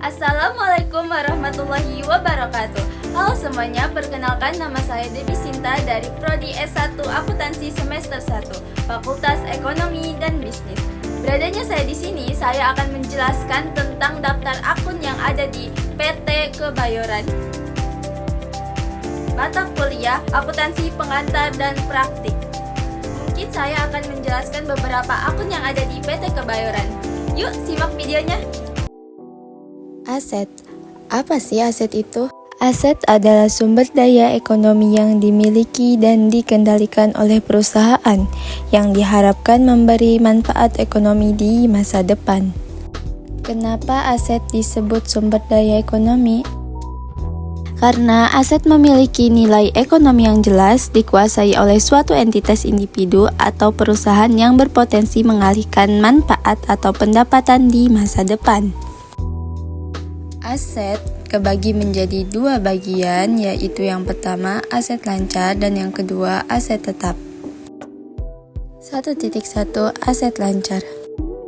Assalamualaikum warahmatullahi wabarakatuh. Halo semuanya, perkenalkan nama saya Debbie Sinta dari Prodi S1 Akuntansi semester 1, Fakultas Ekonomi dan Bisnis. Beradanya saya di sini, saya akan menjelaskan tentang daftar akun yang ada di PT Kebayoran. Mata kuliah Akuntansi Pengantar dan Praktik. Mungkin saya akan menjelaskan beberapa akun yang ada di PT Kebayoran. Yuk, simak videonya. Aset. Apa sih aset itu? Aset adalah sumber daya ekonomi yang dimiliki dan dikendalikan oleh perusahaan yang diharapkan memberi manfaat ekonomi di masa depan. Kenapa aset disebut sumber daya ekonomi? Karena aset memiliki nilai ekonomi yang jelas, dikuasai oleh suatu entitas individu atau perusahaan yang berpotensi mengalihkan manfaat atau pendapatan di masa depan. Aset kebagi menjadi dua bagian, yaitu yang pertama aset lancar dan yang kedua aset tetap. 1.1 Aset lancar.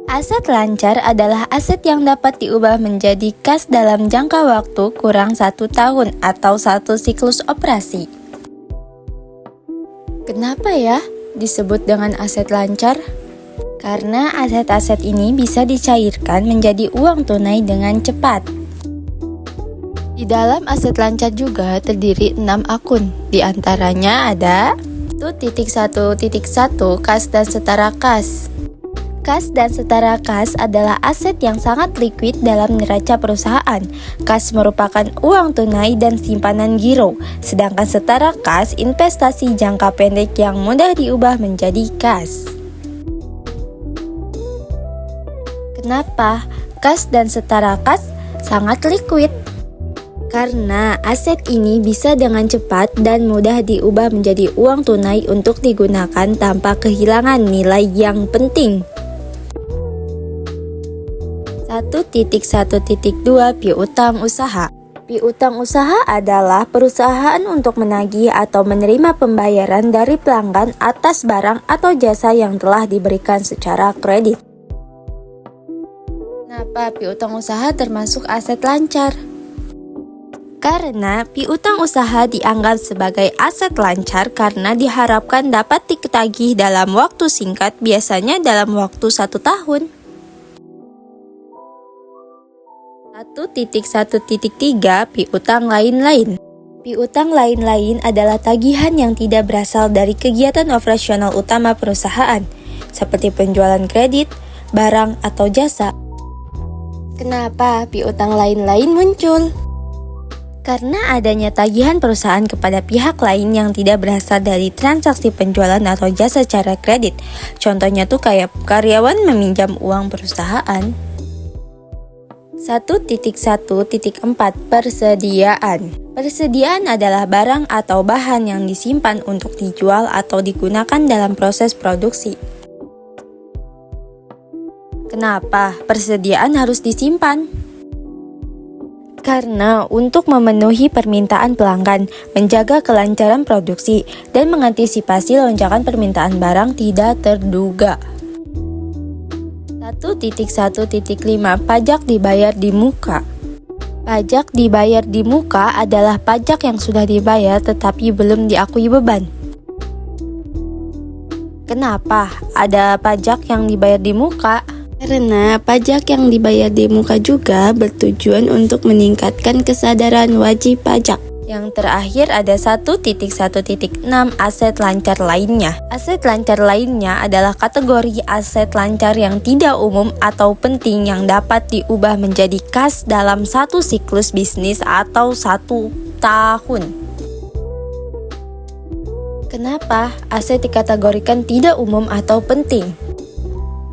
Aset lancar adalah aset yang dapat diubah menjadi kas dalam jangka waktu kurang 1 tahun atau 1 siklus operasi. Kenapa ya disebut dengan aset lancar? Karena aset-aset ini bisa dicairkan menjadi uang tunai dengan cepat. Di dalam aset lancar juga terdiri 6 akun. Di antaranya ada 1.1.1 Kas dan setara kas. Kas dan setara kas adalah aset yang sangat liquid dalam neraca perusahaan. Kas merupakan uang tunai dan simpanan giro, sedangkan setara kas investasi jangka pendek yang mudah diubah menjadi kas. Kenapa kas dan setara kas sangat liquid? Karena aset ini bisa dengan cepat dan mudah diubah menjadi uang tunai untuk digunakan tanpa kehilangan nilai yang penting. 1.1.2 Piutang usaha. Piutang usaha adalah perusahaan untuk menagih atau menerima pembayaran dari pelanggan atas barang atau jasa yang telah diberikan secara kredit. Kenapa piutang usaha termasuk aset lancar? Karena piutang usaha dianggap sebagai aset lancar karena diharapkan dapat ditagih dalam waktu singkat, biasanya dalam waktu 1 tahun. 1.1.3 Piutang lain-lain. Piutang lain-lain adalah tagihan yang tidak berasal dari kegiatan operasional utama perusahaan, seperti penjualan kredit, barang, atau jasa. Kenapa piutang lain-lain muncul? Karena adanya tagihan perusahaan kepada pihak lain yang tidak berasal dari transaksi penjualan atau jasa secara kredit. Contohnya tuh kayak karyawan meminjam uang perusahaan. 1.1.4 Persediaan. Persediaan adalah barang atau bahan yang disimpan untuk dijual atau digunakan dalam proses produksi. Kenapa persediaan harus disimpan? Karena untuk memenuhi permintaan pelanggan, menjaga kelancaran produksi, dan mengantisipasi lonjakan permintaan barang tidak terduga. 1.1.5 Pajak dibayar di muka. Pajak dibayar di muka adalah pajak yang sudah dibayar tetapi belum diakui beban. Kenapa ada pajak yang dibayar di muka? Karena pajak yang dibayar di muka juga bertujuan untuk meningkatkan kesadaran wajib pajak. Yang terakhir ada 1.1.6 Aset lancar lainnya. Aset lancar lainnya adalah kategori aset lancar yang tidak umum atau penting yang dapat diubah menjadi kas dalam 1 siklus bisnis atau 1 tahun. Kenapa aset dikategorikan tidak umum atau penting?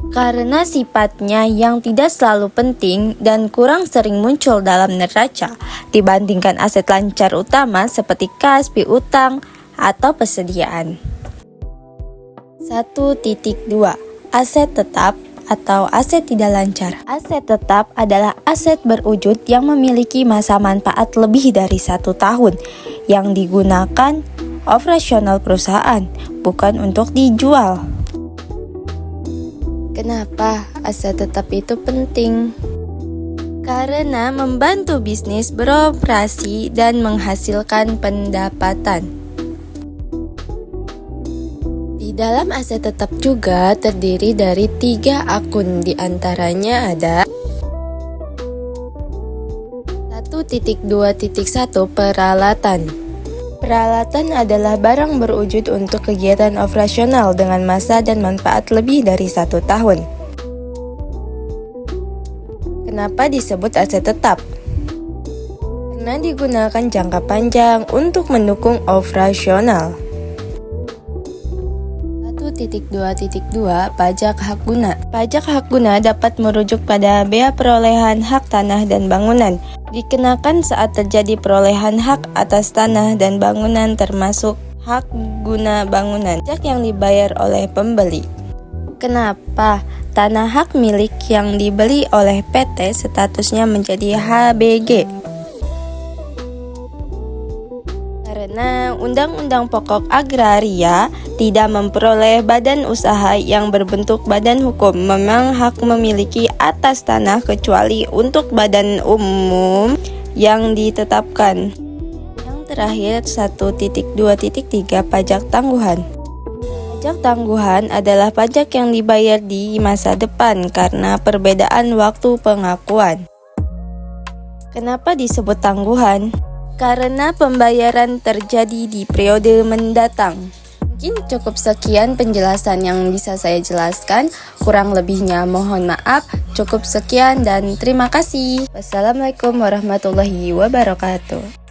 Karena sifatnya yang tidak selalu penting dan kurang sering muncul dalam neraca dibandingkan aset lancar utama seperti kas, piutang, atau persediaan. 1.2 Aset tetap atau aset tidak lancar. Aset tetap adalah aset berwujud yang memiliki masa manfaat lebih dari 1 tahun yang digunakan operasional perusahaan, bukan untuk dijual. Kenapa aset tetap itu penting? karena membantu bisnis beroperasi dan menghasilkan pendapatan. Di dalam aset tetap juga terdiri dari 3 akun, diantaranya ada 1.2.1 peralatan. Peralatan adalah barang berwujud untuk kegiatan operasional dengan masa dan manfaat lebih dari 1 tahun. Kenapa disebut aset tetap? Karena digunakan jangka panjang untuk mendukung operasional. 1.2.2 Pajak hak guna. Pajak hak guna dapat merujuk pada bea perolehan hak tanah dan bangunan, dikenakan saat terjadi perolehan hak atas tanah dan bangunan termasuk hak guna bangunan, pajak yang dibayar oleh pembeli. Kenapa tanah hak milik yang dibeli oleh PT statusnya menjadi HBG? Karena Undang-Undang Pokok Agraria tidak memperoleh badan usaha yang berbentuk badan hukum memang hak memiliki atas tanah kecuali untuk badan umum yang ditetapkan. Yang terakhir 1.2.3 Pajak tangguhan. Pajak tangguhan adalah pajak yang dibayar di masa depan karena perbedaan waktu pengakuan. Kenapa disebut tangguhan? Karena pembayaran terjadi di periode mendatang. Mungkin cukup sekian penjelasan yang bisa saya jelaskan. Kurang lebihnya mohon maaf. Cukup sekian dan terima kasih. Wassalamualaikum warahmatullahi wabarakatuh.